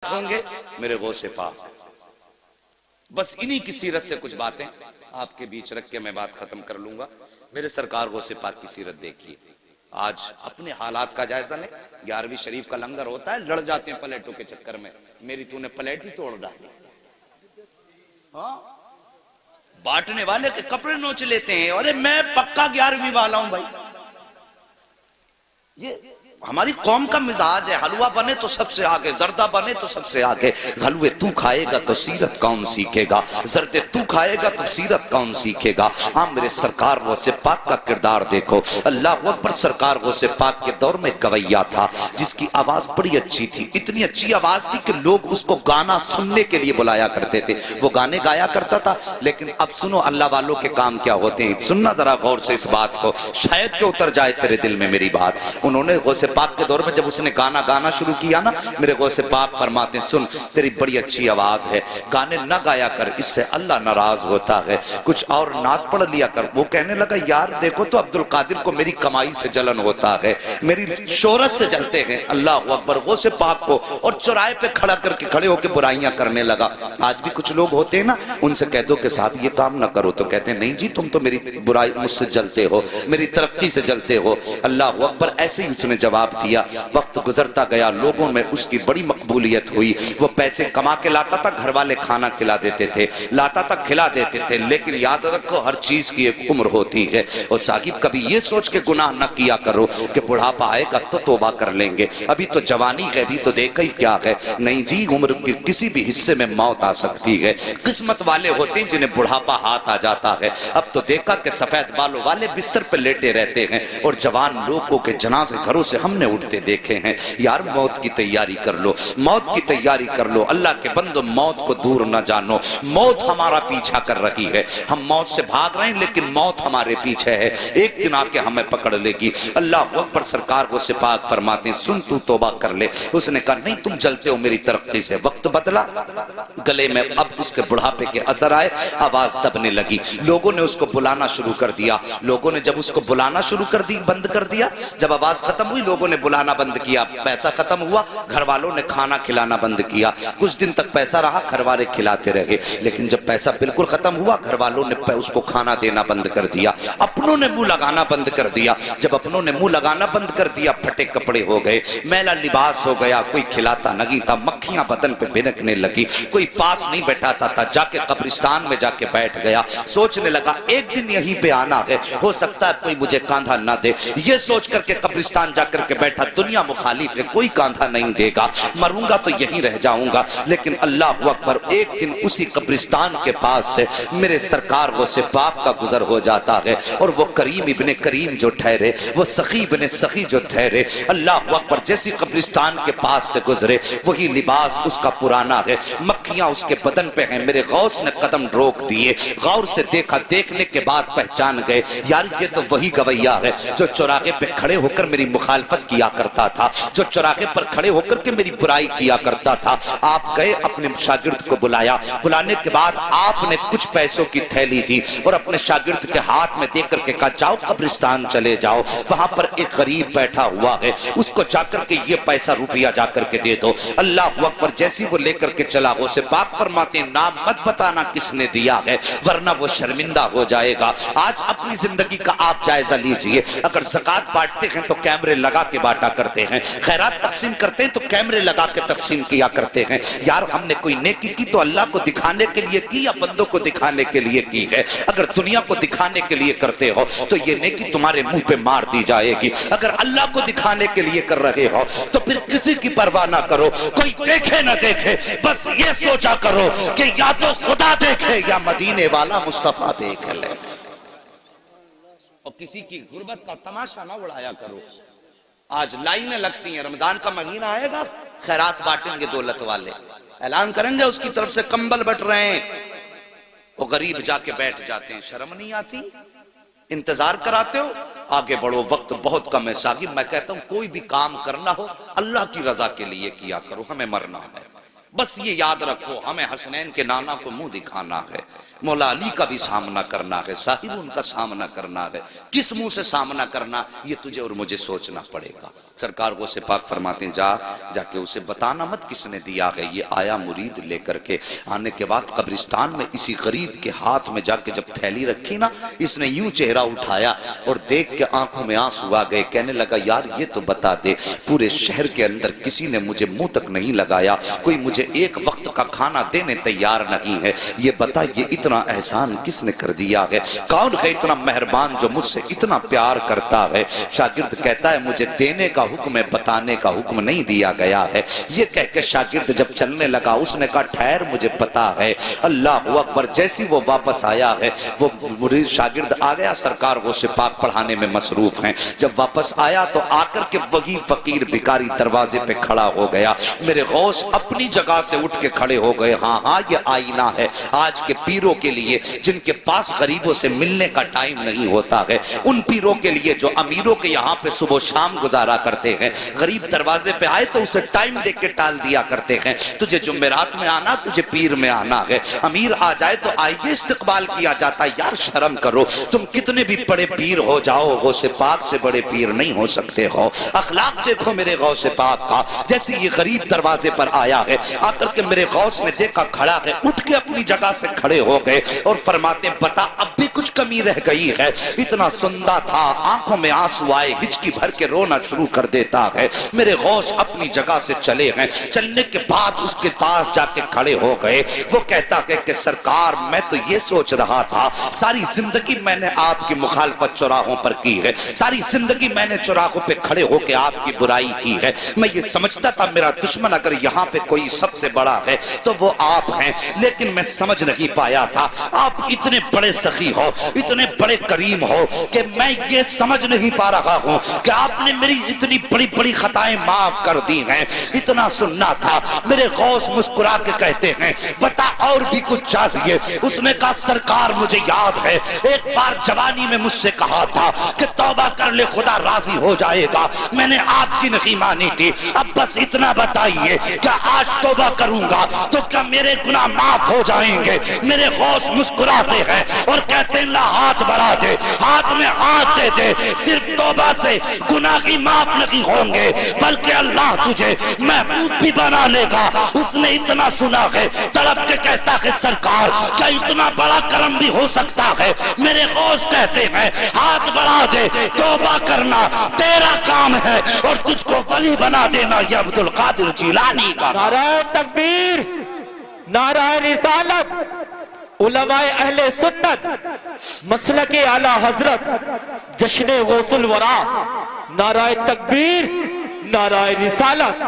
ہوں گے میرے غوث پاک۔ بس انہی کی سیرت سے کچھ باتیں آپ کے بیچ رکھ کے میں بات ختم کر لوں گا۔ میرے سرکار غوث پاک کی سیرت دیکھیے، آج اپنے حالات کا جائزہ لیں۔ 11ویں شریف کا لنگر ہوتا ہے، لڑ جاتے ہیں پلیٹوں کے چکر میں، میری تو نے پلیٹ ہی توڑ ڈالی۔ ہاں، بانٹنے والے کے کپڑے نوچ لیتے ہیں، ارے میں پکا 11ویں والا ہوں بھائی۔ یہ ہماری قوم کا مزاج ہے، حلوہ بنے تو سب سے آگے، زردہ بنے تو سب سے آگے۔ حلوے تو کھائے گا تو سیرت کون سیکھے گا، زردے تو کھائے گا تو سیرت کون سیکھے گا۔ ہاں میرے سرکار غوث پاک کا کردار دیکھو، اللہ اکبر۔ سرکار غوث پاک کے دور میں گویا تھا جس کی آواز بڑی اچھی تھی، اتنی اچھی آواز تھی کہ لوگ اس کو گانا سننے کے لیے بلایا کرتے تھے، وہ گانے گایا کرتا تھا۔ لیکن اب سنو اللہ والوں کے کام کیا ہوتے ہیں، سننا ذرا غور سے اس بات کو، شاید کہ اتر جائے تیرے دل میں میری بات۔ انہوں نے غوث پاک کے دور میں جب اس نے گانا شروع کیا نا، میرے غوث پاک فرماتے ہیں سن تیری بڑی اچھی آواز ہے، گانے نہ گایا کر، اس سے اللہ ناراض ہوتا ہے، کچھ اور نعت پڑھ لیا کر۔ وہ کہنے لگا یار دیکھو تو عبد القادر کو میری کمائی سے جلن ہوتا ہے، میری شہرت سے جلتے ہیں۔ اللہ اکبر۔ غوث پاک کو اور چوراہے پہ کھڑے ہو کے برائیاں کرنے لگا۔ آج بھی کچھ لوگ ہوتے ہیں نا، ان سے کہہ دو کہ صاحب یہ کام نہ کرو تو کہتے ہیں نہیں جی تم تو میری برائی مجھ سے جلتے ہو، میری ترقی سے جلتے ہو۔ اللہ اکبر۔ ایسے ہی اس نے جواب دیا۔ وقت گزرتا گیا، لوگوں میں اس کی بڑی مقبولیت ہوئی، وہ پیسے کما کے لاتا تھا، گھر والے کھانا کھلا دیتے تھے، لاتا تھا کھلا دیتے تھے۔ لیکن یاد رکھو ہر چیز کی ایک عمر ہوتی ہے، اور صاحب کبھی یہ سوچ کے گناہ نہ کیا کرو کہ بڑھاپا آئے گا تو توبہ کر لیں گے، ابھی تو جوانی ہے، ابھی تو دیکھا ہی کیا ہے۔ نہیں جی، عمر کے کسی بھی حصے میں موت آ سکتی ہے۔ قسمت والے ہوتے ہیں جنہیں بڑھاپا ہاتھ آ جاتا ہے۔ اب تو دیکھا کہ سفید بالوں والے بستر پہ لیٹے رہتے ہیں، اور جوان لوگوں کے جنازے گھروں سے ہم نے اٹھتے دیکھے ہیں۔ یار موت کی تیاری کر لو، موت کی تیاری کر لو، اللہ کے بندو موت کو دور نہ جانو۔ موت ہمارا پیچھا کر رہی ہے، ہم موت سے بھاگ رہے ہیں لیکن موت ہمارے پیچھے ہے، ایک دن آ کے ہمیں پکڑ لے گی۔ اللہ اکبر۔ سرکار غوث پاک فرماتے ہیں سن تو توبہ کر لے۔ اس نے کہا نہیں تم جلتے ہو میری ترقی سے۔ وقت بدلا، گلے میں اب اس کے بڑھاپے کے اثر آئے، آواز دبنے لگی، لوگوں نے اس کو بلانا شروع کر دیا۔ لوگوں نے جب اس کو بلانا شروع کر دی، بند کر دیا، جب آواز ختم ہوئی لوگوں نے بلانا بند کیا، پیسہ ختم ہوا، گھر والوں نے کھانا کھلانا بند کیا۔ کچھ دن تک پیسہ رہا، گھر والے کھلاتے رہے، لیکن جب پیسہ بالکل ختم ہوا گھر والوں نے اس کو کھانا دینا بند کر دیا، اپنوں نے منہ لگانا بند کر دیا۔ جب اپنوں نے منہ لگانا بند کر دیا، پھٹے کپڑے ہو گئے، میلا لباس ہو گیا، کوئی کھلاتا نہیں تھا، مکھیاں بدن پہ بھنکنے لگی، کوئی پاس نہیں بیٹھاتا تھا، جا کے قبرستان میں جا کے بیٹھ گیا، سوچنے لگا ایک دن یہیں پہ آنا ہے، ہو سکتا ہے کوئی مجھے کاندھا نہ دے۔ یہ سوچ کر کے قبرستان جا کر کے بیٹھا، دنیا مخالف ہے، کوئی کاندھا نہیں دے گا، مروں گا تو یہیں رہ جاؤں گا۔ لیکن اللہ اکبر، ایک دن اسی قبرستان کے پاس سے میرے سرکار غوث پاک کا گزر ہو جاتا ہے، اور وہ کریم ابن کریم جو ٹھہرے، وہ سخی ابن سخی جو ٹھہرے، اللہ اکبر، جیسی قبرستان کے پاس سے گزرے وہی لباس اس کا پرانا ہے، مکھیاں اس کے بدن پہ ہیں۔ میرے غوث نے قدم روک دیے، غور سے دیکھا، دیکھنے کے بعد پہچان گئے یار یہ تو وہی گویا ہے جو چوراہے پہ کھڑے ہو کر میری مخالفت کیا کرتا تھا، جو چوراہے پر کھڑے ہو کر کے میری برائی کیا کرتا تھا۔ آپ گئے، اپنے شاگرد کو بلایا، بلانے کے بعد آپ نے کچھ پیسوں کی تھیلی دی اور اپنے شاگرد کے ہاتھ میں دے کر کے کہا جاؤ قبرستان چلے جاؤ، وہاں پر ایک غریب بیٹھا ہوا ہے، اس کو جا کر کے یہ پیسہ روپیہ جا کر کے دے دو۔ اللہ اکبر۔ جیسی وہ لے کر کے چلا، غوث پاک فرماتے ہیں نام مت بتانا کس نے دیا ہے ورنہ وہ شرمندہ ہو جائے گا۔ آج اپنی زندگی کا آپ جائزہ لیجئے، اگر زکوٰۃ بانٹتے ہیں تو کیمرے لگا کے بانٹا کرتے ہیں، خیرات تقسیم کرتے ہیں تو کیمرے لگا کے تقسیم کیا کرتے ہیں۔ یار ہم نے کوئی نیکی کی تو اللہ کو دکھانے کے لیے کی یا بندوں کو دکھانے کے لیے کی ہے؟ اگر دنیا کو دکھانے کے لیے کرتے ہو تو یہ نیکی تمہارے منہ پہ مار دی جائے گی، اگر اللہ کو دکھانے کے لیے کر رہے ہو تو پھر کسی کی پرواہ نہ کرو، کوئی دیکھے نہ دیکھے، بس یہ سوچا کرو کہ یا تو خدا دیکھے یا مدینے والا مصطفیٰ دیکھ لے، اور کسی کی غربت کا تماشا نہ اڑایا کرو۔ آج لائنیں لگتی ہیں، رمضان کا مہینہ آئے گا، خیرات بانٹیں گے دولت والے، اعلان کریں گے اس کی طرف سے کمبل بٹ رہے ہیں، وہ غریب جا کے بیٹھ جاتے ہیں، شرم نہیں آتی؟ انتظار کراتے ہو، آگے بڑھو، وقت بہت کم ہے صاحب۔ میں کہتا ہوں کوئی بھی کام کرنا ہو اللہ کی رضا کے لیے کیا کرو، ہمیں مرنا ہے۔ بس یہ یاد رکھو ہمیں حسنین کے نانا کو منہ دکھانا ہے، مولا علی کا بھی سامنا کرنا ہے، صاحب ان کا سامنا کرنا ہے، کس منہ سے سامنا کرنا یہ تجھے اور مجھے سوچنا پڑے گا۔ سرکار غوث پاک فرماتے ہیں جا کے اسے بتانا مت کس نے دیا ہے۔ یہ آیا مرید لے کر کے، آنے کے بعد قبرستان میں اسی غریب کے ہاتھ میں جا کے جب تھیلی رکھی نا، اس نے یوں چہرہ اٹھایا اور دیکھ کے آنکھوں میں آنسو آ گئے، کہنے لگا یار یہ تو بتا دے، پورے شہر کے اندر کسی نے مجھے منہ تک نہیں لگایا، کوئی مجھے ایک وقت کا کھانا دینے تیار نہیں ہے، یہ بتا یہ اتنا احسان کس نے کر دیا ہے؟ کون ہے اتنا مہربان جو مجھ سے اتنا پیار کرتا ہے؟ شاگرد کہتا ہے مجھے دینے کا حکم ہے، بتانے کا حکم نہیں دیا گیا ہے۔ یہ کہہ کے شاگرد جب چلنے لگا، اس نے کہا ٹھہر مجھے پتا ہے۔ اللہ اکبر، جیسی وہ واپس آیا ہے، وہ مرید شاگرد آ گیا، سرکار غوث پاک پڑھانے میں مصروف ہیں۔ جب واپس آیا تو آ کر کے وہی فقیر بھکاری دروازے پہ کھڑا ہو گیا۔ میرے غوث اپنی جگہ سے اٹھ کے کھڑے ہو گئے، ہاں یہ آئینہ ہے آج کے پیروں کے لیے جن کے پاس غریبوں سے ملنے کا ٹائم نہیں ہوتا ہے، ان پیروں کے لیے جو امیروں کے یہاں پہ صبح و شام گزارا کرتے ہیں، غریب دروازے پہ آئے تو اسے ٹائم دے کے ٹال دیا کرتے ہیں، تجھے جمعرات میں آنا، تجھے پیر میں آنا ہے، امیر آ جائے تو آئیے استقبال کیا جاتا ہے۔ یار شرم کرو، تم کتنے بھی بڑے پیر ہو جاؤ، غوث پاک سے بڑے پیر نہیں ہو سکتے ہو۔ اخلاق دیکھو میرے غوث پاک کا، جیسے یہ غریب دروازے پر آیا ہے، آ کر کے میرے غوث نے دیکھا کھڑا ہے، اٹھ کے اپنی جگہ سے کھڑے ہو گئے اور فرماتے ہیں بتا اب بھی کچھ کمی رہ گئی ہے؟ اتنا سندا تھا، آنکھوں میں آنسو آئے، ہچکی بھر کے رونا شروع کر دیتا ہے۔ میرے غوث اپنی جگہ سے چلے ہیں، چلنے کے بعد اس کے پاس جا کے کھڑے ہو گئے۔ وہ کہتا کہ سرکار میں تو یہ سوچ رہا تھا، ساری زندگی میں نے آپ کی مخالفت چوراہوں پر کی ہے، ساری زندگی میں نے چوراہوں پہ کھڑے ہو کے آپ کی برائی کی ہے، میں یہ سمجھتا تھا میرا دشمن اگر یہاں پہ کوئی سب سے بڑا ہے تو وہ آپ ہیں، لیکن میں سمجھ نہیں پایا تھا آپ اتنے بڑے سخی ہو، اتنے بڑے کریم ہو کہ میں یہ سمجھ نہیں پا رہا ہوں کہ آپ نے میری اتنی بڑی بڑی خطائیں معاف کر دی ہیں، اتنا سننا تھا۔ میرے غوث مسکرا کے کہتے ہیں بتا اور بھی کچھ چاہیے؟ اس نے کہا سرکار مجھے یاد ہے ایک بار جوانی میں مجھ سے کہا تھا کہ توبہ کر لے خدا راضی ہو جائے گا، میں نے آپ کی نہیں مانی تھی، اب بس اتنا بتائیے کیا آج توبہ کروں گا تو کیا میرے گناہ معاف ہو جائیں گے؟ میرے غوث مسکراتے ہیں اور کہتے ہیں اللہ ہاتھ بڑھا دے، ہاتھ میں ہاتھ دے دے، صرف توبہ سے گناہ کی معاف نہیں ہوں گے بلکہ اللہ تجھے محبوب بھی بنا لے گا۔ اس نے اتنا سنا ہے، تڑپ کے کہتا ہے سرکار کیا اتنا بڑا کرم بھی ہو سکتا ہے؟ میرے غوث کہتے ہیں ہاتھ بڑھا دے، توبہ کرنا تیرا کام ہے اور تجھ کو ولی بنا دینا یہ عبد القادر جیلانی کا۔ نعرہ تکبیر، نعرہ رسالت، علماء اہل سنت، مسلک اعلی حضرت، جشن غوث الورا، نعرہ تکبیر، نعرہ رسالت۔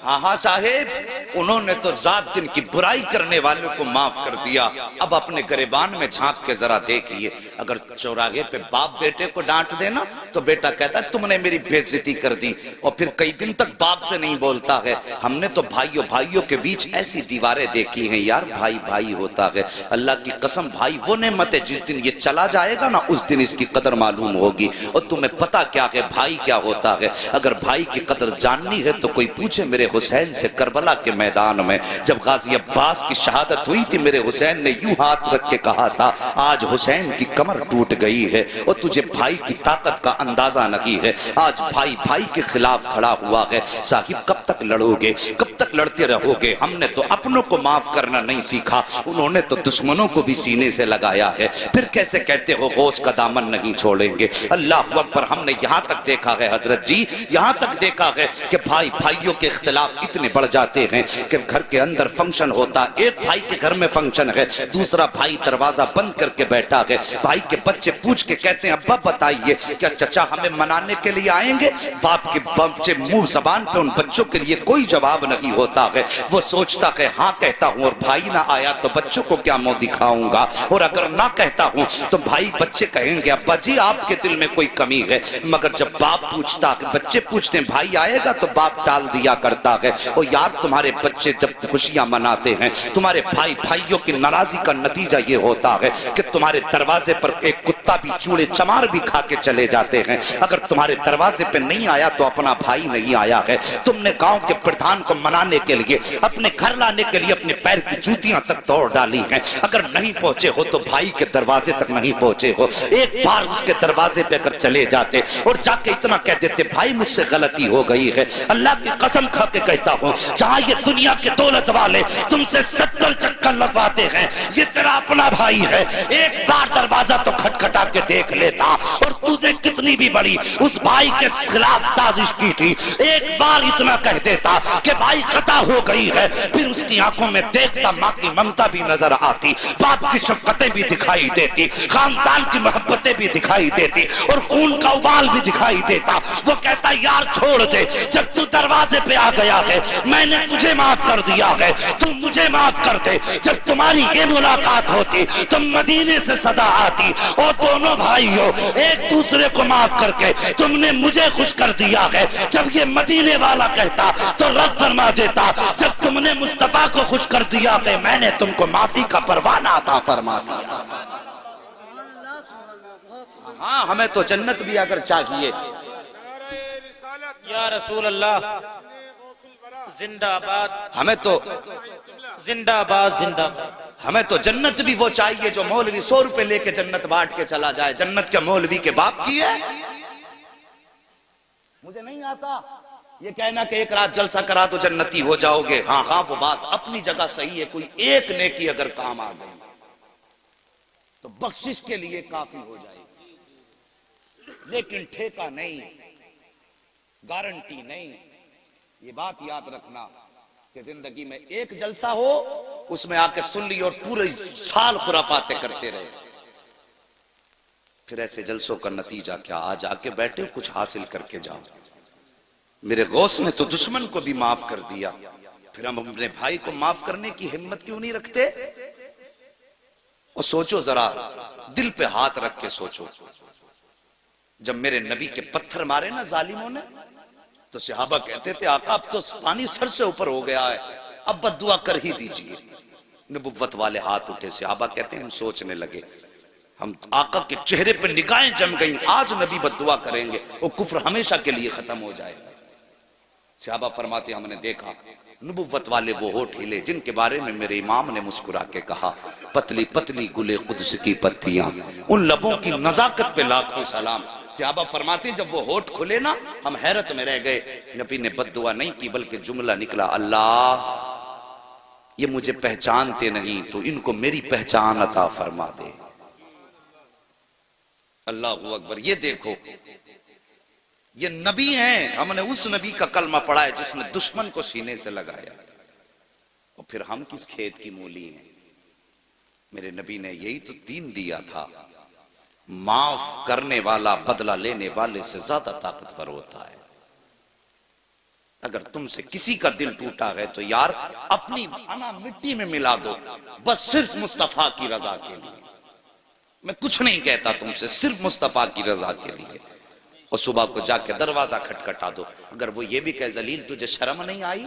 ہاں صاحب، انہوں نے تو رات دن کی برائی کرنے والوں کو معاف کر دیا، اب اپنے گریبان میں جھانک کے ذرا دیکھئے، اگر چوراہے پہ باپ بیٹے کو ڈانٹ دینا تو بیٹا کہتا ہے تم نے میری بے عزتی کر دی، اور پھر کئی دن تک باپ سے نہیں بولتا ہے۔ ہم نے تو بھائیوں کے بیچ ایسی دیواریں دیکھی ہیں یار، بھائی ہوتا ہے، اللہ کی قسم بھائی وہ نعمت ہے جس دن یہ چلا جائے گا نا اس دن اس کی قدر معلوم ہوگی۔ اور تمہیں پتا کیا کہ بھائی کیا ہوتا ہے؟ اگر بھائی کی قدر جاننی ہے تو کوئی پوچھے میرے حسین سے کربلا کے میدان میں جب غازی عباس کی شہادت ہوئی تھی، میرے حسین نے یوں ہاتھ رکھ کے کہا تھا آج حسین کی کمر ٹوٹ گئی ہے اور تجھے بھائی کی طاقت کا اندازہ نہیں ہے، آج بھائی کے خلاف کھڑا ہوا ہے۔ صاحب کب تک لڑو گے، کب تک لڑتے رہو گے؟ ہم نے تو اپنوں کو معاف کرنا نہیں سیکھا، انہوں نے تو دشمنوں کو بھی سینے سے لگایا ہے، پھر کیسے کہتے ہو غوث کا دامن نہیں چھوڑیں گے؟ اللہ اکبر، ہم نے یہاں تک دیکھا ہے حضرت جی، یہاں تک دیکھا ہے کہ بھائیوں کے اختلاف اتنے بڑھ جاتے ہیں کہ گھر کے اندر فنکشن ہوتا، ایک بھائی کے گھر میں فنکشن ہے، دوسرا بھائی دروازہ بند کر کے بیٹھا ہے، بھائی کے بچے پوچھ کے کہتے ہیں ابا بتائیے کیا چچا ہمیں منانے کے لیے آئیں گے؟ باپ کے بچے منہ زبان پہ ان بچوں کے لیے کوئی جواب نہیں ہوتا ہے، وہ سوچتا ہے ہاں کہتا ہوں اور بھائی نہ آیا تو بچوں کو کیا منہ دکھاؤں گا، اور اگر نہ کہتا ہوں تو بھائی بچے کہیں گے ابا جی آپ کے دل میں کوئی کمی ہے، مگر جب باپ پوچھتا کہ بچے پوچھتے ہیں بھائی آئے گا تو باپ ٹال دیا کرتا ہے۔ اور یار تمہارے بچے جب خوشیاں مناتے ہیں، تمہارے بھائیوں کی ناراضی کا نتیجہ یہ ہوتا ہے کہ تمہارے دروازے پر ایک کتا بھی چوڑے چمار بھی کھا کے چلے جاتے ہیں، اگر تمہارے دروازے پہ نہیں آیا تو اپنا بھائی نہیں آیا ہے۔ تم نے گاؤں کے پردھان کو منانے کے لیے، اپنے گھر لانے کے لیے اپنے پیر کی جوتیاں تک توڑ ڈالی ہیں، اگر نہیں پہنچے ہو تو بھائی کے دروازے تک نہیں پہنچے ہو، ایک بار اس کے دروازے پہ اگر چلے جاتے اور جا کے اتنا کہہ دیتے بھائی مجھ سے غلطی ہو گئی ہے، اللہ کی قسم کھا کے کہتا ہوں جہاں یہ دنیا کے دولت والے تم سے 70 چکر لگواتے ہیں، یہ تیرا اپنا بھائی ہے، ایک بار دروازہ تو کھٹکھٹا کے دیکھ لیتا، اور تو نے کتنی بھی بڑی اس بھائی کے خلاف سازش کی تھی، ایک بار اتنا کہہ دیتا کہ بھائی خطا ہو گئی ہے، پھر اس کی آنکھوں میں دیکھتا ماں کی ممتا بھی نظر آتی، باپ کی شفقتیں بھی دکھائی دیتی، خاندان کی محبتیں بھی دکھائی دیتی، اور خون کا ابال بھی دکھائی دیتا۔ وہ کہتا یار چھوڑ دے، جب تو دروازے پہ آ گیا ہے میں نے تجھے معاف کر دیا ہے، تو مجھے معاف کر دے۔ جب تمہاری یہ ملاقات ہوتی تم مدینے سے صدا آتی، اور دونوں بھائیوں ایک دوسرے کو معاف کر کے تم نے مجھے خوش کر دیا ہے۔ جب یہ مدینے والا کہتا تو رب فرما دیتا جب تم نے مصطفیٰ کو خوش کر دیا کہ میں نے تم کو معافی کا پروانہ عطا فرما دیا۔ ہاں ہمیں تو جنت بھی اگر چاہیے، یا رسول اللہ زندہ آباد، ہمیں تو زندہ آباد، زندہ آباد۔ ہمیں تو جنت بھی وہ چاہیے جو مولوی 100 روپے لے کے جنت بانٹ کے چلا جائے۔ جنت کے مولوی کے باپ کی ہے؟ مجھے نہیں آتا یہ کہنا کہ ایک رات جلسہ کرا تو جنتی ہو جاؤ گے۔ ہاں ہاں وہ بات اپنی جگہ صحیح ہے، کوئی ایک نیکی اگر کام آ گئی تو بخشش کے لیے کافی ہو جائے گی، لیکن ٹھیکہ نہیں، گارنٹی نہیں۔ یہ بات یاد رکھنا کہ زندگی میں ایک جلسہ ہو اس میں آ کے سن لی اور پورے سال خرافاتیں کرتے رہے، پھر ایسے جلسوں کا نتیجہ کیا؟ آج آ کے بیٹھے کچھ حاصل کر کے جاؤ۔ میرے غوث نے تو دشمن کو بھی معاف کر دیا، پھر ہم اپنے بھائی کو معاف کرنے کی ہمت کیوں نہیں رکھتے؟ اور سوچو ذرا، دل پہ ہاتھ رکھ کے سوچو، جب میرے نبی کے پتھر مارے نا ظالموں نے تو صحابہ کہتے تھے آقا اب تو پانی سر سے اوپر ہو گیا ہے، اب بد دعا کر ہی دیجئے۔ نبوت والے ہاتھ اٹھے، صحابہ کہتے ہیں ہم سوچنے لگے، ہم آقا کے چہرے پہ نگاہیں جم گئیں، آج نبی بد دعا کریں گے وہ کفر ہمیشہ کے لیے ختم ہو جائے۔ صحابہ فرماتے ہم نے دیکھا نبوت والے وہ ہونٹ ہلے جن کے بارے میں میرے امام نے مسکرا کے کہا پتلی پتلی گلے قدس کی پتیاں، ان لبوں کی نزاکت پہ لاکھوں سلام۔ صحابہ فرماتے جب وہ ہونٹ کھلے نا ہم حیرت میں رہ گئے، نبی نے بد دعا نہیں کی بلکہ جملہ نکلا اللہ یہ مجھے پہچانتے نہیں تو ان کو میری پہچان عطا فرما دے۔ اللہ اکبر، یہ دیکھو یہ نبی ہیں، ہم نے اس نبی کا کلمہ پڑھا ہے جس نے دشمن کو سینے سے لگایا، اور پھر ہم کس کھیت کی مولی ہیں؟ میرے نبی نے یہی تو دین دیا تھا، معاف کرنے والا بدلہ لینے والے سے زیادہ طاقتور ہوتا ہے۔ اگر تم سے کسی کا دل ٹوٹا ہے تو یار اپنی انا مٹی میں ملا دو، بس صرف مصطفیٰ کی رضا کے لیے۔ میں کچھ نہیں کہتا تم سے، صرف مصطفیٰ کی رضا کے لیے۔ اور صبح کو جا کے دروازہ کھٹکھٹا دو، اگر وہ یہ بھی کہے ذلیل تجھے شرم نہیں آئی،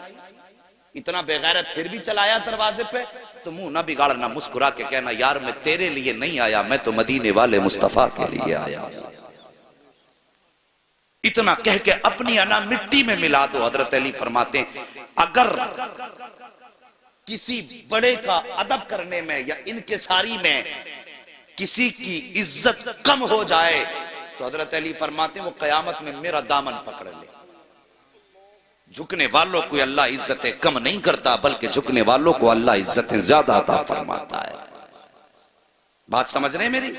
اتنا بے غیرت پھر بھی چلایا دروازے پہ، تو منہ نہ بگاڑنا، مسکرا کے کہنا یار میں تیرے لیے نہیں آیا، میں تو مدینے والے مصطفیٰ کے لیے آیا۔ اتنا کہہ کے اپنی انا مٹی میں ملا دو۔ حضرت علی فرماتے ہیں اگر کسی بڑے کا ادب کرنے میں یا انکساری میں کسی کی عزت کم ہو جائے تو حضرت علی فرماتے ہیں وہ قیامت میں میرا دامن پکڑ لے۔ جھکنے والوں کو اللہ عزتیں کم نہیں کرتا بلکہ جھکنے والوں کو اللہ عزتیں زیادہ عطا فرماتا ہے۔ بات سمجھ رہے ہیں میری؟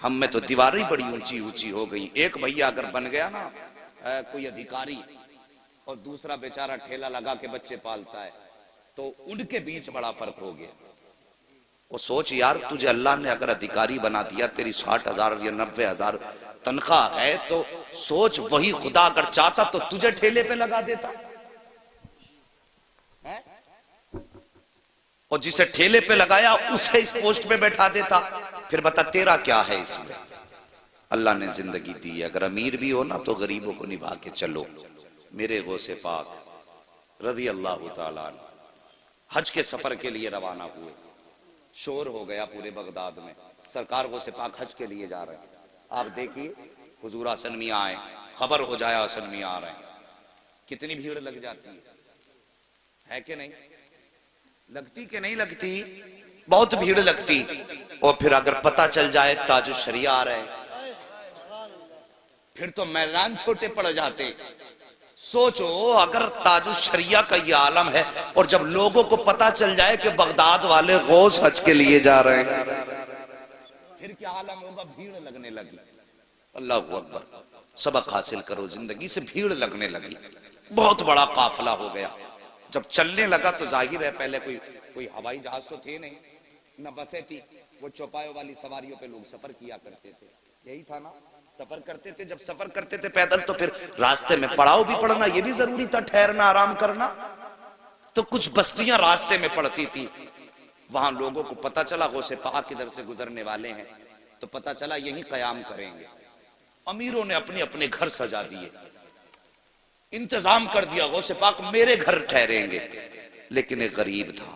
ہم میں تو دیواریں بڑی اونچی اونچی ہو گئی۔ ایک بھیا اگر بن گیا نا کوئی ادھیکاری اور دوسرا بیچارہ ٹھیلا لگا کے بچے پالتا ہے تو ان کے بیچ بڑا فرق ہو گیا۔ وہ سوچ یار تجھے اللہ نے اگر ادھیکاری بنا دیا، تیری 60,000 یا 90,000 تنخواہ ہے، تو سوچ وہی خدا اگر چاہتا تو تجھے ٹھیلے پہ لگا دیتا، اور جسے ٹھیلے پہ لگایا اسے اس پوسٹ پہ بیٹھا دیتا۔ پھر بتا تیرا کیا ہے اس میں؟ اللہ نے زندگی دی ہے، اگر امیر بھی ہو نا تو غریبوں کو نبھا کے چلو۔ میرے غوث پاک رضی اللہ تعالیٰ عنہ حج کے سفر کے لیے روانہ ہوئے، شور ہو گیا پورے بغداد میں، سرکار غوث پاک حج کے لیے جا رہے ہیں. آپ دیکھیے حضور آسن میں آئے, خبر ہو جائے آسن میں آ رہے ہیں, کتنی بھیڑ لگ جاتی ہے کہ نہیں لگتی کہ نہیں لگتی؟ بہت بھیڑ لگتی. اور پھر اگر پتہ چل جائے تاج الشریعہ آ رہے ہیں, پھر تو میدان چھوٹے پڑ جاتے. سوچو اگر تاج الشریعہ کا یہ عالم ہے اور جب لوگوں کو پتہ چل جائے کہ بغداد والے غوث حج کے لیے جا رہے ہیں, پھر کیا عالم ہوگا؟ بھیڑ لگنے لگی. اللہ اکبر. سبق حاصل کرو زندگی سے. بھیڑ لگنے لگی, بہت بڑا قافلہ ہو گیا. جب چلنے لگا تو ظاہر ہے پہلے کوئی ہوائی جہاز تو تھے نہیں, نہ بسیں تھی. وہ چوپایوں والی سواریوں پہ لوگ سفر کیا کرتے تھے, یہی تھا نا, سفر کرتے تھے. جب سفر کرتے تھے پیدل تو پھر راستے میں پڑاؤ بھی پڑنا یہ بھی ضروری تھا, ٹھہرنا آرام کرنا. تو کچھ بستیاں راستے میں پڑتی تھی. وہاں لوگوں کو پتہ چلا غوث پاک ادھر سے گزرنے والے ہیں, تو پتہ چلا یہیں قیام کریں گے. امیروں نے اپنے اپنے گھر سجا دیے, انتظام کر دیا غوث پاک میرے گھر ٹھہریں گے. لیکن ایک غریب تھا,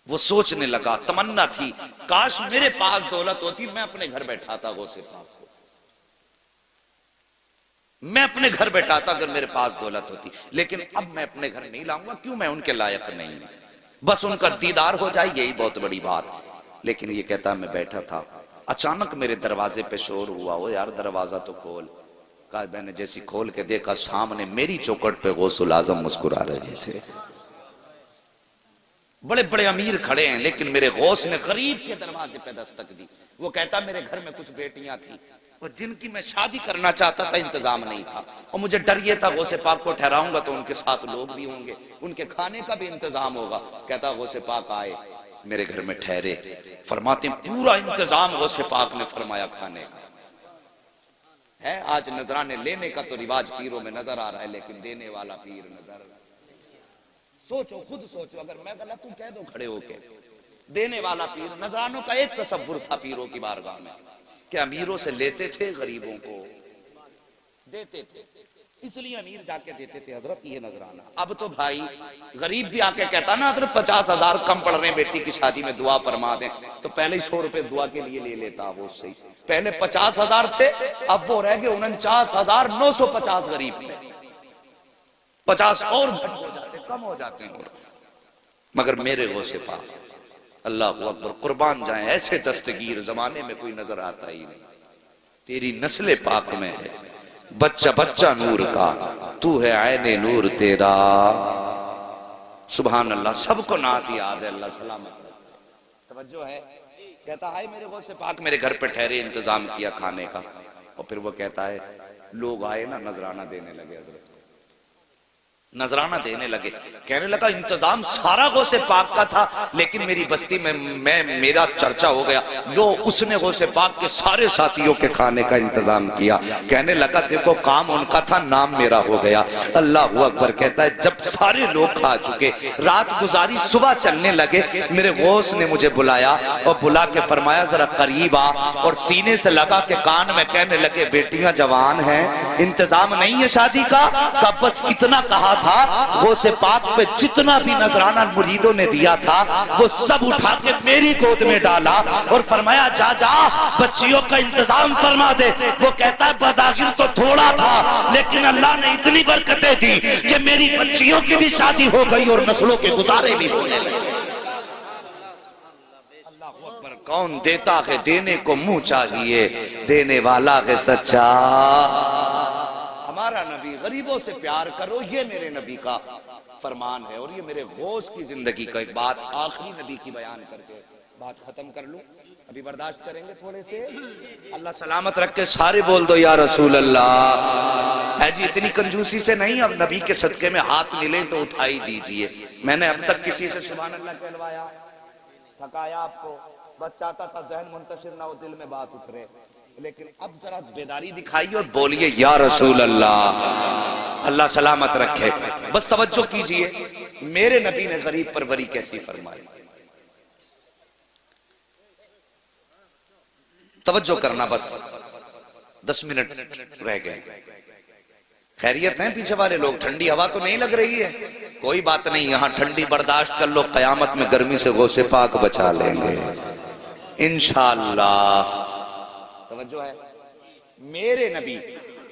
وہ سوچنے لگا, تمنا تھی کاش میرے پاس دولت ہوتی, میں اپنے گھر بیٹھاتا غوث پاک کو, میں اپنے گھر بیٹھاتا اگر میرے پاس دولت ہوتی. لیکن اب میں اپنے گھر نہیں لاؤں گا, کیوں؟ میں ان کے لائق نہیں, بس ان کا دیدار ہو جائے یہی بہت بڑی بات. لیکن یہ کہتا میں بیٹھا تھا, اچانک میرے دروازے پہ شور ہوا, وہ یار دروازہ تو کھول. کہا میں نے جیسی کھول کے دیکھا سامنے میری چوکھٹ پہ غوث الاعظم مسکرا رہے تھے. بڑے بڑے امیر کھڑے ہیں لیکن میرے غوث نے غریب کے دروازے پہ دستک دی. وہ کہتا میرے گھر میں کچھ بیٹیاں تھیں اور جن کی میں شادی کرنا چاہتا تھا, انتظام نہیں تھا, اور مجھے ڈر یہ تھا غوث پاک کو ٹھہراؤں گا تو ان کے ساتھ لوگ بھی ہوں گے, ان کے کھانے کا بھی انتظام ہوگا. کہتا غوث پاک آئے, میرے گھر میں ٹھہرے. فرماتے ہیں پورا انتظام غوث پاک نے فرمایا کھانے کا ہے. آج نذرانے لینے کا تو رواج پیروں میں نظر آ رہا ہے, لیکن دینے والا پیر نظر. سوچو, خود سوچو, اگر میں غلط ہوں کہہ دو کھڑے ہو کے. دینے والا پیر. نذرانوں کا ایک تصور تھا پیروں کی بارگاہ میں کہ امیروں سے لیتے تھے, غریبوں کو دیتے تھے, اس لیے امیر جا کے دیتے تھے حضرت یہ نذرانہ. اب تو بھائی غریب بھی آ کے کہتا نا حضرت 50,000 کم پڑ رہے ہیں بیٹی کی شادی میں, دعا فرما دیں, تو پہلے 100 روپے دعا کے لیے لے لیتا وہ اس سے. پہلے 50,000 تھے, اب وہ رہ گئے 49,950 غریب تھے. 50 اور گھٹ ہو جاتے, کم ہو جاتے ہیں. مگر میرے غوث پاک اللہ اکبر قربان جائیں, ایسے دستگیر زمانے میں کوئی نظر آتا ہی نہیں. تیری نسل پاک میں ہے بچہ بچہ نور کا, تو ہے عین نور تیرا. سبحان اللہ. سب کو نعت یاد ہے, اللہ سلامت توجہ ہے. کہتا ہے میرے غوث پاک میرے گھر پہ ٹھہرے, انتظام کیا کھانے کا. اور پھر وہ کہتا ہے لوگ آئے نا, نذرانہ دینے لگے حضرت, نذرانہ دینے لگے. کہنے لگا انتظام سارا غوث پاک کا تھا, لیکن میری بستی میں میرا چرچا ہو گیا, لو اس نے غوث پاک کے سارے ساتھیوں کے کھانے کا انتظام کیا. کہنے لگا دیکھو کام ان کا تھا, نام میرا ہو گیا. اللہ اکبر. کہتا ہے جب سارے لوگ کھا چکے, رات گزاری, صبح چلنے لگے, میرے غوث نے مجھے بلایا اور بلا کے فرمایا ذرا قریب آ, اور سینے سے لگا کے کان میں کہنے لگے بیٹیاں جوان ہیں, انتظام نہیں ہے شادی کا. بس اتنا کہا تھا, غوث پاک پہ جتنا بھی نذرانہ مریدوں نے دیا تھا وہ سب اٹھا کے میری گود میں ڈالا اور فرمایا جا جا بچیوں کا انتظام فرما دے. وہ کہتا ہے بظاہر تو تھوڑا تھا, لیکن اللہ نے اتنی برکتیں دی کہ میری بچیوں کی بھی شادی ہو گئی اور نسلوں کے گزارے بھی ہونے لگے. اللہ اکبر. کون دیتا ہے دینے کو منہ چاہیے, دینے والا ہے سچا. ہمارا نبی غریبوں سے پیار کرو, یہ میرے نبی کا فرمان ہے, اور یہ میرے غوث کی زندگی کا. ایک بات آخری نبی کی بیان کر کے بات ختم کر لوں, ابھی برداشت کریں گے تھوڑے سے. اللہ سلامت رکھ کے سارے بول دو یا رسول اللہ. ہے جی اتنی کنجوسی سے نہیں, اب نبی کے صدقے میں ہاتھ ملے تو اٹھائی دیجئے. میں نے اب تک کسی سے سبحان اللہ کہلوایا, تھکایا آپ کو, بس چاہتا تھا ذہن منتشر نہ ہو, دل میں بات اترے. لیکن اب ذرا بیداری دکھائیے اور بولیے یا رسول اللہ. اللہ سلامت رکھے. بس توجہ کیجئے, میرے نبی نے غریب پروری کیسی فرمائی. توجہ کرنا, بس 10 منٹ رہ گئے. خیریت ہیں پیچھے والے لوگ؟ ٹھنڈی ہوا تو نہیں لگ رہی ہے؟ کوئی بات نہیں, یہاں ٹھنڈی برداشت کر لو, قیامت میں گرمی سے غوث پاک بچا لیں گے. انشاءاللہ. توجہ ہے میرے نبی.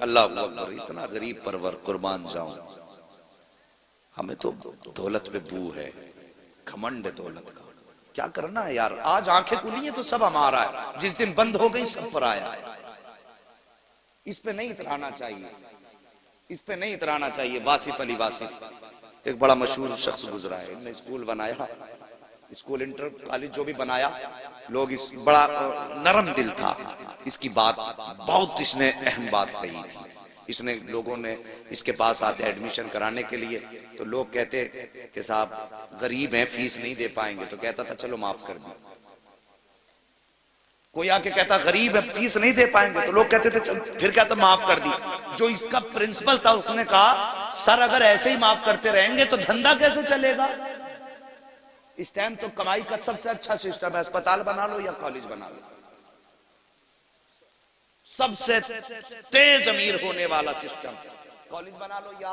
اللہ اکبر. اتنا غریب پرور قربان جاؤں. ہمیں تو دولت پہ بو ہے, گھمنڈ ہے دولت کا. کیا کرنا ہے یار, آج آنکھیں کھلی ہیں تو سب ہمارا ہے, جس دن بند ہو گئی سب پر آیا. اس پہ نہیں اترانا چاہیے, اس پہ نہیں اترانا چاہیے. واصف علی واصف ایک بڑا مشہور شخص گزرا ہے, انہوں نے اسکول بنایا, اسکول انٹر کالج جو بھی بنایا, لوگ اس بڑا نرم دل تھا. اس کی بات بہت, اس نے اہم بات کہی تھی. اس نے لوگوں نے اس کے پاس آتے ایڈمیشن کرانے کے لیے, تو لوگ کہتے کہ صاحب غریب ہیں فیس نہیں دے پائیں گے, تو کہتا تھا چلو معاف کر دیں. کوئی آ کے کہتا غریب ہے فیس نہیں دے پائیں گے, تو لوگ کہتے تھے چلو, پھر کہتا معاف کر دی. جو اس کا پرنسپل تھا اس نے کہا سر اگر ایسے ہی معاف کرتے رہیں گے تو دھندا کیسے چلے گا. اس ٹائم تو کمائی کا سب سے اچھا سسٹم ہے, اسپتال بنا لو یا کالج بنا لو. سب سے تیز امیر ہونے والا سسٹم, کالج بنا لو یا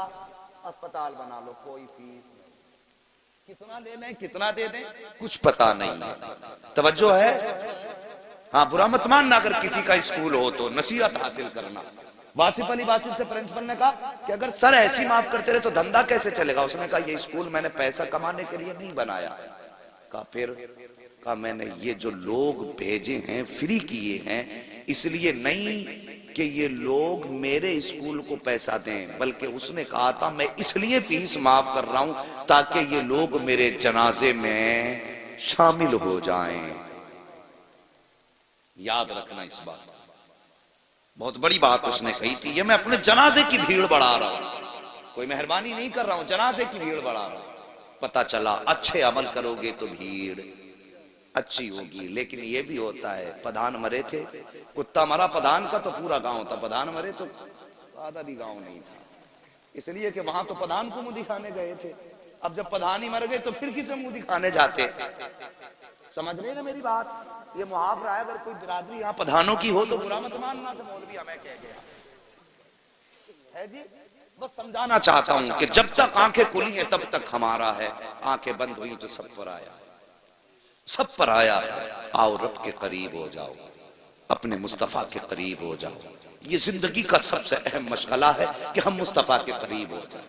اسپتال بنا لو, کوئی فیس نہیں. کتنا لے لیں کتنا دے دیں کچھ پتا نہیں ہے. توجہ ہے. ہاں برا مت ماننا اگر کسی کا اسکول ہو تو نصیحت حاصل کرنا. واصف علی واصف سے پرنسپل نے کہا کہ اگر سر ایسی معاف کرتے رہے تو دھندا کیسے چلے گا. اس نے کہا یہ اسکول میں نے پیسہ کمانے کے لیے نہیں بنایا. کہا پھر, کہا میں نے یہ جو لوگ بھیجے ہیں فری کیے ہیں, اس لیے نہیں کہ یہ لوگ میرے اسکول کو پیسہ دیں, بلکہ اس نے کہا تھا میں اس لیے فیس معاف کر رہا ہوں تاکہ یہ لوگ میرے جنازے میں شامل ہو جائیں. یاد رکھنا اس بات, بہت بڑی بات اس نے کہی تھی. یہ میں اپنے جنازے کی بھیڑ بڑھا رہا ہوں, کوئی مہربانی نہیں کر رہا ہوں, جنازے کی بھیڑ بڑھا رہا ہوں. پتہ چلا اچھے عمل کرو گے تو بھیڑ اچھی ہوگی. لیکن یہ بھی ہوتا ہے, پدھان مرے تھے, کتا مرا پدھان کا تو پورا گاؤں تھا, پدھان مرے تو آدھا بھی گاؤں نہیں تھا, اس لیے کہ وہاں تو پدھان کو منہ دکھانے گئے تھے. اب جب پدھان ہی مر گئے تو پھر کسے منہ دکھانے جاتے. سمجھ رہے نا میری بات. یہ محاورہ ہے, اگر کوئی برادری یہاں پدھانوں کی ہو تو برا مت ماننا کہ مولوی ہمیں کہہ گیا ہے جی. بس سمجھانا چاہتا ہوں کہ جب تک آنکھیں کھلی ہیں تب تک ہمارا ہے, آنکھیں بند ہوئی تو سب پر آیا, سب پر آیا. آؤ رب کے قریب ہو جاؤ, اپنے مصطفیٰ کے قریب ہو جاؤ. یہ زندگی کا سب سے اہم مشغلہ ہے کہ ہم مصطفیٰ کے قریب ہو جائیں.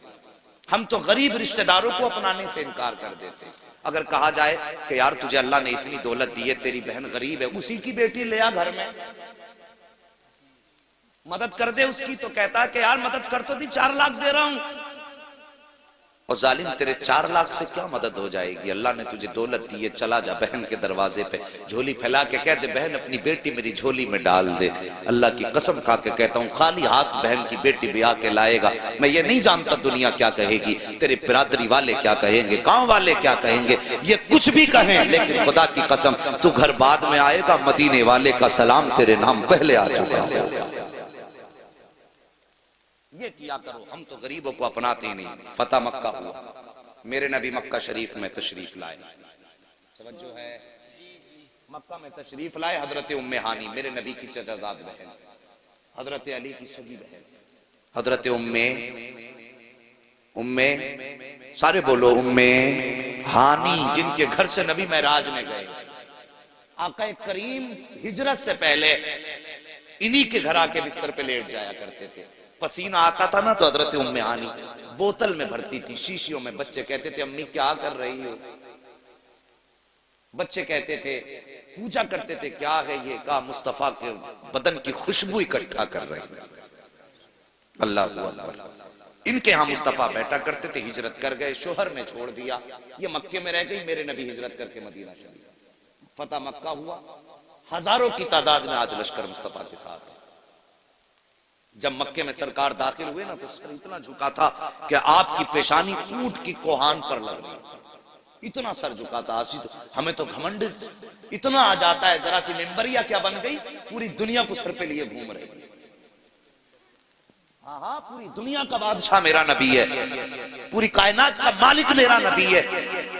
ہم تو غریب رشتہ داروں کو اپنانے سے انکار کر دیتے. اگر کہا جائے کہ یار تجھے اللہ نے اتنی دولت دی ہے, تیری بہن غریب ہے, اسی کی بیٹی لے آ گھر میں, مدد کر دے اس کی, تو کہتا ہے کہ یار مدد کر تو دی, 4 لاکھ دے رہا ہوں. اور ظالم تیرے 4 لاکھ سے کیا مدد ہو جائے گی. اللہ نے تجھے دولت دی ہے, چلا جا بہن کے دروازے پہ, جھولی پھیلا کے کہہ دے بہن اپنی بیٹی میری جھولی میں ڈال دے. اللہ کی قسم کھا کے کہتا ہوں خالی ہاتھ بہن کی بیٹی بھی آ کے لائے گا, میں یہ نہیں جانتا دنیا کیا کہے گی, تیرے برادری والے کیا کہیں گے, گاؤں والے کیا کہیں گے, یہ کچھ بھی کہیں, لیکن خدا کی قسم تو گھر بعد میں آئے گا, مدینے والے کا سلام تیرے نام پہلے آ چکا ہوگا. یہ کیا کرو. ہم تو غریبوں کو اپناتے ہی نہیں. فتح مکہ ہوا, میرے نبی مکہ شریف میں تشریف لائے. توجہ ہے, مکہ میں تشریف لائے. حضرت ام ہانی میرے نبی کی چچا زاد بہن, حضرت علی کی سگی بہن, حضرت ام سارے بولو ام ہانی, جن کے گھر سے نبی معراج میں گئے. آقا کریم ہجرت سے پہلے انہی کے گھر آ کے بستر پہ لیٹ جایا کرتے تھے. پسینہ آتا تھا نا تو حضرت ام ہانی بوتل میں بھرتی تھی, شیشیوں میں. بچے کہتے تھے امی کیا کر رہی ہو, بچے کہتے تھے, پوچھا کرتے تھے کیا ہے یہ, کہا مصطفیٰ کے بدن کی خوشبو اکٹھا کر رہے ہیں. اللہ اکبر. ان کے ہاں مصطفیٰ بیٹھا کرتے تھے. ہجرت کر گئے, شوہر نے چھوڑ دیا, یہ مکے میں رہ گئی. میرے نبی ہجرت کر کے مدینہ چلے. فتح مکہ ہوا, ہزاروں کی تعداد میں آج لشکر مصطفیٰ کے ساتھ. جب مکے میں سرکار داخل ہوئے نا تو سر اتنا جھکا تھا کہ آپ کی پیشانی اونٹ کی کوہان پر لگ رہی تھی. اتنا سر جھکا تھا. ہمیں تو گھمنڈ اتنا آ جاتا ہے, ذرا سی ممبریا کیا بن گئی, پوری دنیا کو سر پہ لیے گھوم رہے. ہاں پوری دنیا کا بادشاہ میرا نبی ہے, پوری کائنات کا مالک میرا نبی ہے,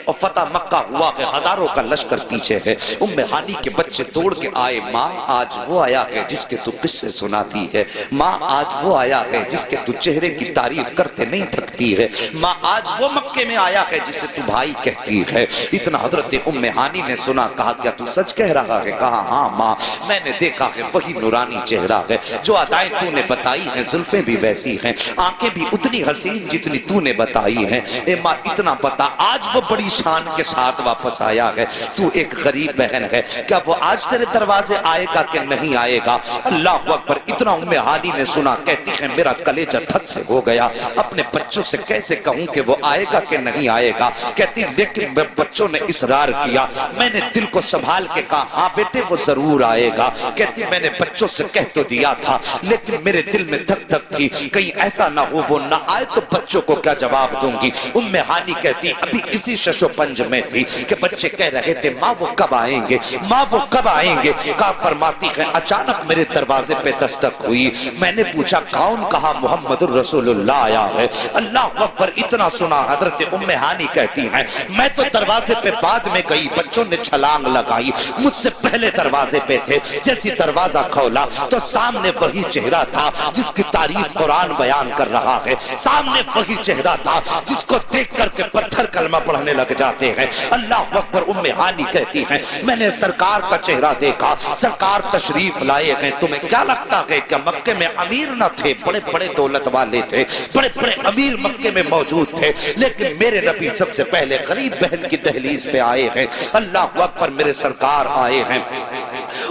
اور فتح مکہ ہوا کہ ہزاروں کا لشکر پیچھے ہے. ام ہانی کے بچے دوڑ کے آئے. ماں آج وہ آیا ہے جس کے تو قصے سناتی ہے. ماں آج وہ آیا ہے جس کے تو چہرے کی تعریف کرتے نہیں تھکتی ہے. ماں آج وہ مکے میں آیا ہے جسے تو بھائی کہتی ہے. اتنا حضرت ام ہانی نے سنا. کہا کیا تو سچ کہہ رہا ہے؟ کہا ہاں ماں، میں نے دیکھا ہے وہی نورانی چہرہ ہے جو ادائیں تو نے بتائی ہیں. زلفیں بھی ویسی ہیں، آنکھیں بھی اتنی حسین جتنی تو نے بتائی ہیں. اے ماں اتنا پتا آج وہ بڑی شان کے ساتھ واپس آیا ہے. تو ایک غریب بہن ہے، کیا وہ آج تیرے دروازے آئے گا کہ نہیں آئے گا؟ اللہ اکبر. اتنا ام ہانی نے سنا. کہتی ہے میرا کلیجہ دھک سے ہو گیا. اپنے بچوں سے کیسے کہوں کہ وہ آئے گا کہ نہیں آئے گا؟ کہتی لیکن بچوں نے اصرار کیا. میں نے دل کو سنبھال کے کہا ہاں بیٹے وہ ضرور آئے گا. کہتی میں نے بچوں سے کہہ تو دیا تھا لیکن میرے دل میں دھک دھک تھی، کہیں ایسا نہ ہو وہ نہ آئے تو بچوں کو کیا جواب دوں گی. ام ہانی کہتی ابھی اسی شش و پنج میں تھی کہ بچے کہہ رہے تھے ماں وہ کب آئیں گے، ماں وہ کب آئیں گے. کہا فرماتی ہے اچانک میرے دروازے پہ دستک ہوئی. میں نے پوچھا کون؟ کہا محمد الرسول اللہ آیا ہے. اللہ اکبر. اتنا سنا. حضرت ام ہانی کہتی ہیں میں تو دروازے پہ بعد میں گئی، بچوں نے چھلانگ لگائی، مجھ سے پہلے دروازے پہ تھے. جیسی دروازہ کھولا تو سامنے وہی چہرہ تھا جس کی تعریف قرآن بیان کر رہا ہے. سامنے وہی چہرہ تھا جس کو دیکھ کر کے پتھر کلمہ پڑھنے لگ جاتے ہیں. اللہ اکبر. ام ہانی کہتی ہیں میں نے سرکار کا چہرہ دیکھا، سرکار تشریف لائے ہیں. تمہیں کیا لگتا ہے کہ مکے میں امیر نہ تھے؟ بڑے بڑے دولت والے تھے، بڑے بڑے امیر مکے میں موجود تھے، لیکن میرے نبی سب سے پہلے غریب بہن کی دہلیز پہ آئے ہیں. اللہ اکبر. میرے سرکار آئے ہیں.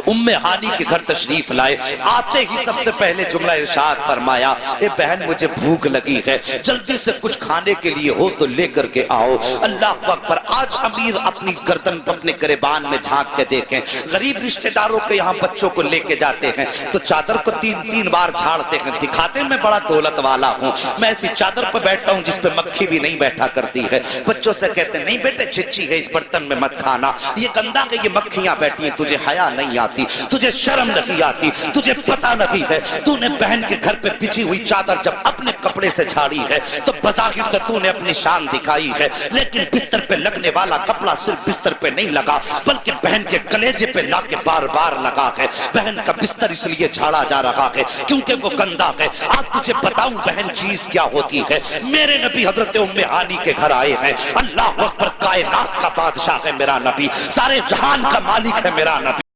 ام ہانی کے گھر تشریف لائے. آتے ہی سب سے پہلے جملہ ارشاد فرمایا اے بہن مجھے بھوک لگی ہے، جلدی سے کچھ کھانے کے لیے ہو تو لے کر کے آؤ. اللہ اکبر. آج امیر اپنی گردن اپنے گریبان میں جھانک کے دیکھیں، غریب رشتہ داروں کے یہاں بچوں کو لے کے جاتے ہیں تو چادر کو تین تین بار جھاڑتے ہیں، دکھاتے میں بڑا دولت والا ہوں، میں ایسی چادر پر بیٹھتا ہوں جس پہ مکھی بھی نہیں بیٹھا کرتی ہے. بچوں سے کہتے ہیں نہیں بیٹے چچی ہے اس برتن میں مت کھانا، یہ گندا ہے، یہ مکھیاں بیٹھی ہیں، تجھے حیا نہیں آتی، تجھے شرم نہیں آتی، تجھے پتہ نہیں ہے. تو نے بہن کے گھر پہ بچھی ہوئی چادر جب اپنے کپڑے سے جھاڑی ہے تو بظاہر تو نے اپنی شان دکھائی ہے، لیکن بستر پہ لگنے والا کپڑا صرف بستر پہ نہیں لگا بلکہ بہن کے کلیجے پہ لا کے بار بار لگا ہے. بہن کا بستر اس لیے جھاڑا جا رہا ہے کیونکہ وہ گندا ہے. آج تجھے بتاؤں بہن چیز کیا ہوتی ہے. میرے نبی حضرت ام ہانی کے گھر آئے ہیں. اللہ اکبر. کائنات کا بادشاہ ہے میرا نبی، سارے جہان کا مالک ہے میرا نبی.